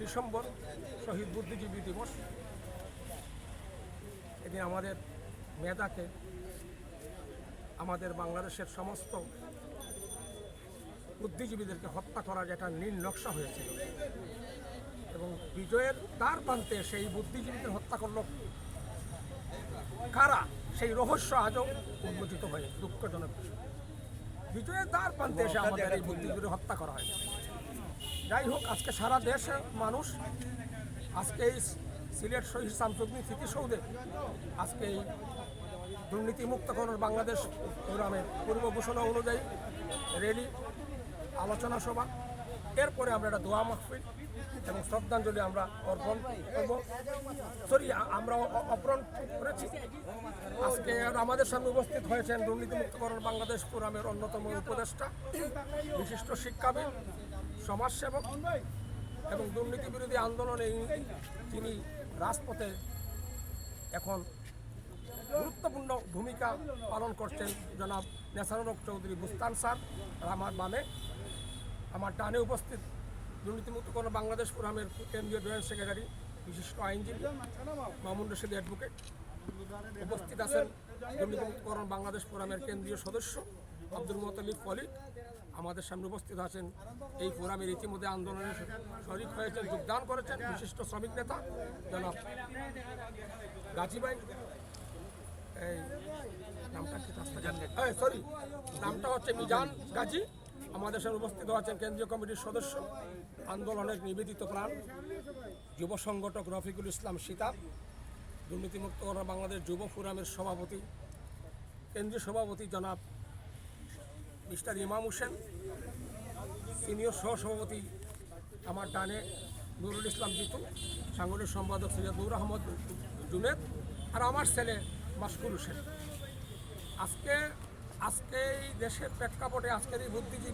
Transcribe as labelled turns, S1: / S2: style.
S1: December শহীদ বুদ্ধিজীবী দিবস। এদিন আমাদের মেধাকে, আমাদের বাংলাদেশের সমস্ত বুদ্ধিজীবীদেরকে হত্যা করার যেটা নীল নকশা হয়েছিল এবং বিজয়ের দ্বার প্রান্তে সেই বুদ্ধিজীবীদের হত্যা করল কারা, সেই রহস্য আজও উন্মোচিত হয়ে দুঃখজনক বিষয়। বিজয়ের দ্বার প্রান্তে এসে আমাদের এই বুদ্ধিজীবীদের হত্যা করা হয়। যাই হোক, আজকে সারা দেশের মানুষ আজকে এই সিলেট শহীদ শামসুদ্দিন স্মৃতিসৌধে আজকে এই দুর্নীতিমুক্তকরণ বাংলাদেশ প্রোগ্রামের পূর্ব ঘোষণা অনুযায়ী র্যালি, আলোচনা সভা, এরপরে আমরা একটা দোয়া মাহফিল এবং শ্রদ্ধাঞ্জলি আমরা অর্পণ করব। আমরা অর্পণ করেছি। আজকে আমাদের সামনে উপস্থিত হয়েছেন দুর্নীতিমুক্তকরণ বাংলাদেশ ফোরামের অন্যতম উপদেষ্টা, বিশিষ্ট শিক্ষাবিদ, সমাজসেবক এবং দুর্নীতি বিরোধী আন্দোলনে তিনি রাজপথে এখন গুরুত্বপূর্ণ ভূমিকা পালন করছেন জনাব নেসানুর হক চৌধুরী বুস্তান স্যার। আর আমার বামে, আমার ডানে উপস্থিত দুর্নীতিমুক্তকরণ বাংলাদেশ ফোরামের কেন্দ্রীয় জয়েন্ট সেক্রেটারি, বিশিষ্ট আইনজীবী মামুন রশিদ অ্যাডভোকেট। উপস্থিত আছেন দুর্নীতিমুক্তকরণ বাংলাদেশ ফোরামের কেন্দ্রীয় সদস্য আব্দুল মোতালিব ফলিক। আমাদের সামনে উপস্থিত আছেন এই ফোরামের ইতিমধ্যে আন্দোলনে শরিক হয়েছেন, যোগদান করেছেন বিশিষ্ট শ্রমিক নেতা জনাব গাজী ভাই। এই নামটা কি নামটা হচ্ছে মিজান গাজী। আমাদের সামনে উপস্থিত আছেন কেন্দ্রীয় কমিটির সদস্য, আন্দোলনের নিবেদিত প্রাণ, যুব সংগঠক রফিকুল ইসলাম সিতাব, দুর্নীতিমুক্তকরণ বাংলাদেশ যুব ফোরামের সভাপতি, কেন্দ্রীয় সভাপতি জনাব মিস্টার ইমাম হোসেন, সিনিয়র সহসভাপতি আমার ডানে নুরুল ইসলাম জিতু, সাংগঠনিক সম্পাদক সৈয়দ নূর আহমদ জুনেদ, আর আমার ছেলে মাসকুর হোসেন। আজকে এই দেশের প্রেক্ষাপটে আজকের এই বুদ্ধিজীবী